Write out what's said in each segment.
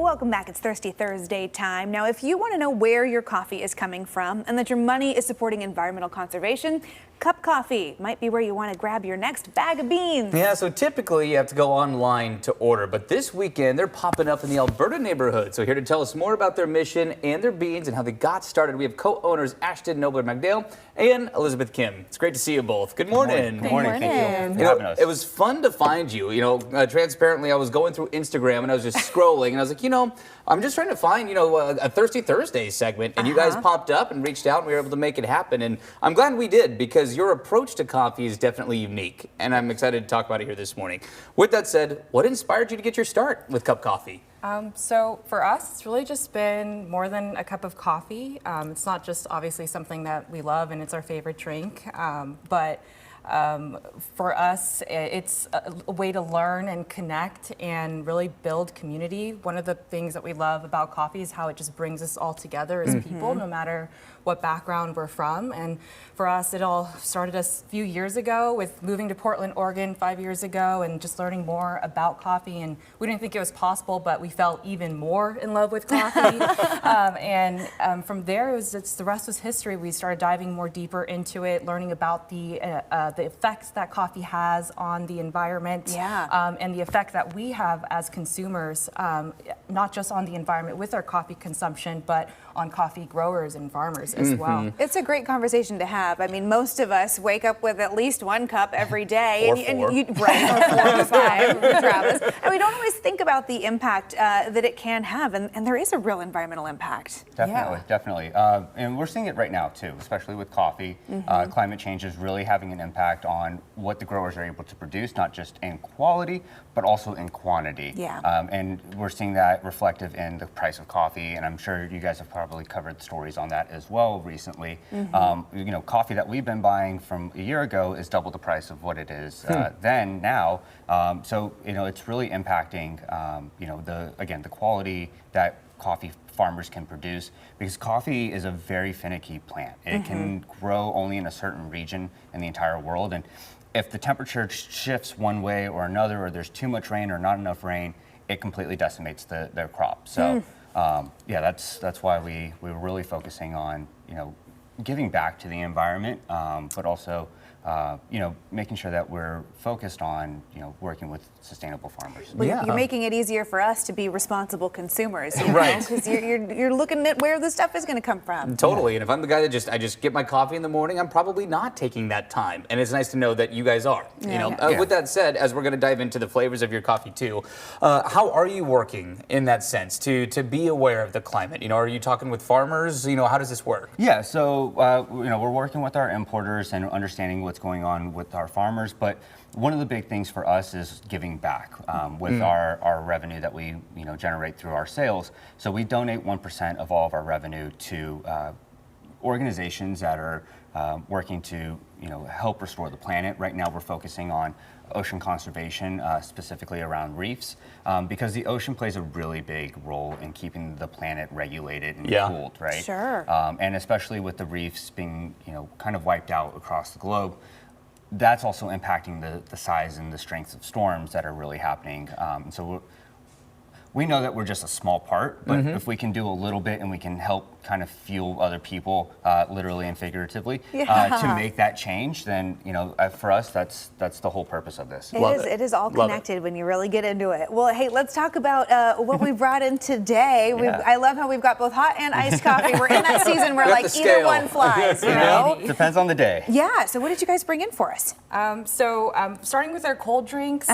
Welcome back. It's Thirsty Thursday time. Now, if you want to know where your coffee is coming from and that your money is supporting environmental conservation, Cup Coffee might be where you want to grab your next bag of beans. Yeah, so typically you have to go online to order, but this weekend they're popping up in the Alberta neighborhood. So here to tell us more about their mission and their beans and how they got started, we have co-owners Ashton Nobler-McDale and Elizabeth Kim. It's great to see you both. Good morning. Good morning. Thank you for having us. It was fun to find you. Transparently, I was going through Instagram and I was just scrolling and I was like, I'm just trying to find, a Thirsty Thursday segment, and you guys popped up and reached out and we were able to make it happen. And I'm glad we did, because your approach to coffee is definitely unique, and I'm excited to talk about it here this morning. With that said, what inspired you to get your start with Cup Coffee? So for us, it's really just been more than a cup of coffee. It's not just obviously something that we love and it's our favorite drink, but for us, it's a way to learn and connect and really build community. One of the things that we love about coffee is how it just brings us all together as people, no matter what background we're from. And for us, it all started a few years ago with moving to Portland, Oregon 5 years ago and just learning more about coffee. And we didn't think it was possible, but we fell even more in love with coffee. From there, the rest was history. We started diving more deeper into it, learning about the effects that coffee has on the environment, and the effect that we have as consumers, not just on the environment with our coffee consumption, but on coffee growers and farmers as well. It's a great conversation to have. I mean, most of us wake up with at least one cup every day. Or Or 4 to 5, Travis. And we don't always think about the impact that it can have, and there is a real environmental impact. Definitely. And we're seeing it right now too, especially with coffee. Climate change is really having an impact on what the growers are able to produce, not just in quality, but also in quantity. And we're seeing that reflective in the price of coffee, and I'm sure you guys have probably covered stories on that as well recently. Coffee that we've been buying from a year ago is double the price of what it is then now. So it's really impacting the quality that coffee farmers can produce, because coffee is a very finicky plant. It can grow only in a certain region in the entire world, and if the temperature shifts one way or another, or there's too much rain or not enough rain, it completely decimates their crop. So that's why we were really focusing on giving back to the environment, but also making sure that we're focused on working with sustainable farmers. Well, you're making it easier for us to be responsible consumers, because you're looking at where the stuff is going to come from. Totally. And if I'm the guy that I just get my coffee in the morning, I'm probably not taking that time. And it's nice to know that you guys are. With that said, as we're going to dive into the flavors of your coffee too, how are you working in that sense to be aware of the climate? Are you talking with farmers? How does this work? Yeah. So we're working with our importers and understanding what's going on with our farmers, but one of the big things for us is giving back with our revenue that we generate through our sales. So we donate 1% of all of our revenue to organizations that are working to help restore the planet. Right now we're focusing on ocean conservation, specifically around reefs, because the ocean plays a really big role in keeping the planet regulated and cooled, right? Sure. And especially with the reefs being kind of wiped out across the globe, that's also impacting the size and the strength of storms that are really happening. So we know that we're just a small part, but if we can do a little bit and we can help kind of fuel other people, literally and figuratively, to make that change, then for us that's the whole purpose of this. It is all connected when you really get into it. Well, hey, let's talk about what we brought in today. I love how we've got both hot and iced coffee. We're in that season where like either one flies. Depends on the day. Yeah. So what did you guys bring in for us? Starting with our cold drinks,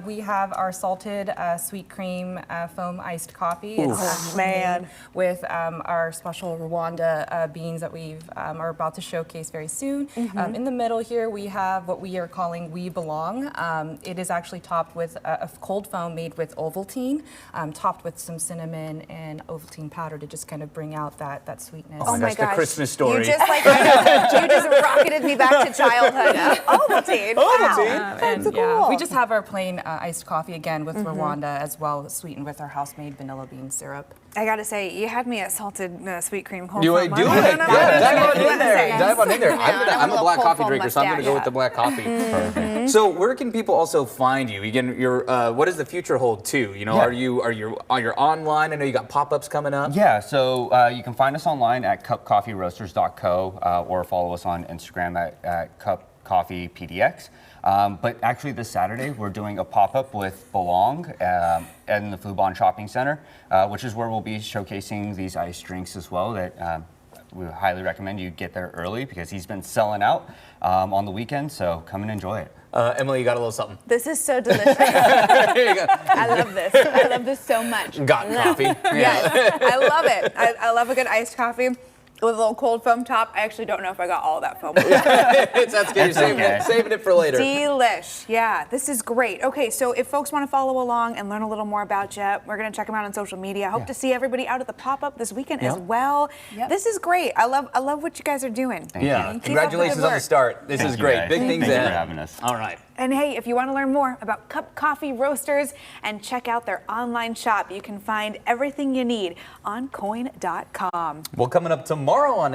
we have our salted sweet cream foam iced coffee. It's with our special Rwanda beans that we are about to showcase very soon. In the middle here, we have what we are calling We Belong. It is actually topped with a cold foam made with Ovaltine, topped with some cinnamon and Ovaltine powder to just kind of bring out that sweetness. Oh my gosh, the Christmas story. You just rocketed me back to childhood. Ovaltine. Wow. That's cool. We just have our plain iced coffee again with Rwanda as well, sweetened with our house-made vanilla bean syrup. I gotta say, you had me at salted a sweet cream cold You foam. do it? I don't know. Dive on in Let's there. say. Dive on in there. I'm a black cold coffee foam drinker, so I'm going to go with mustache. the black coffee. Perfect. So where can people also find you? Again, what does the future hold too? You know, Yeah. are you online? I know you got pop-ups coming up. Yeah, so you can find us online at cupcoffeeroasters.co or follow us on Instagram at cupcoffeepdx. But actually this Saturday, we're doing a pop-up with Belong in the Fubon Shopping Center, which is where we'll be showcasing these iced drinks as well that we highly recommend you get there early because he's been selling out on the weekend, so come and enjoy it. Emily, you got a little something. This is so delicious. There you go. I love this. I love this so much. Got coffee. Yes, I love it. I love a good iced coffee with a little cold foam top. I actually don't know if I got all of that foam. That's good. You're okay. saving it for later. Delish. Yeah, this is great. Okay, so if folks want to follow along and learn a little more about you, we're going to check them out on social media. Hope to see everybody out at the pop-up this weekend as well. Yep. This is great. I love what you guys are doing. Thank you. Yeah. Keep up the Congratulations good on the work. start. This Thank is you, great. guys. Big things Thank you ahead. for having us. All right. And hey, if you want to learn more about Cup Coffee Roasters and check out their online shop, you can find everything you need on coin.com. Well, coming up tomorrow on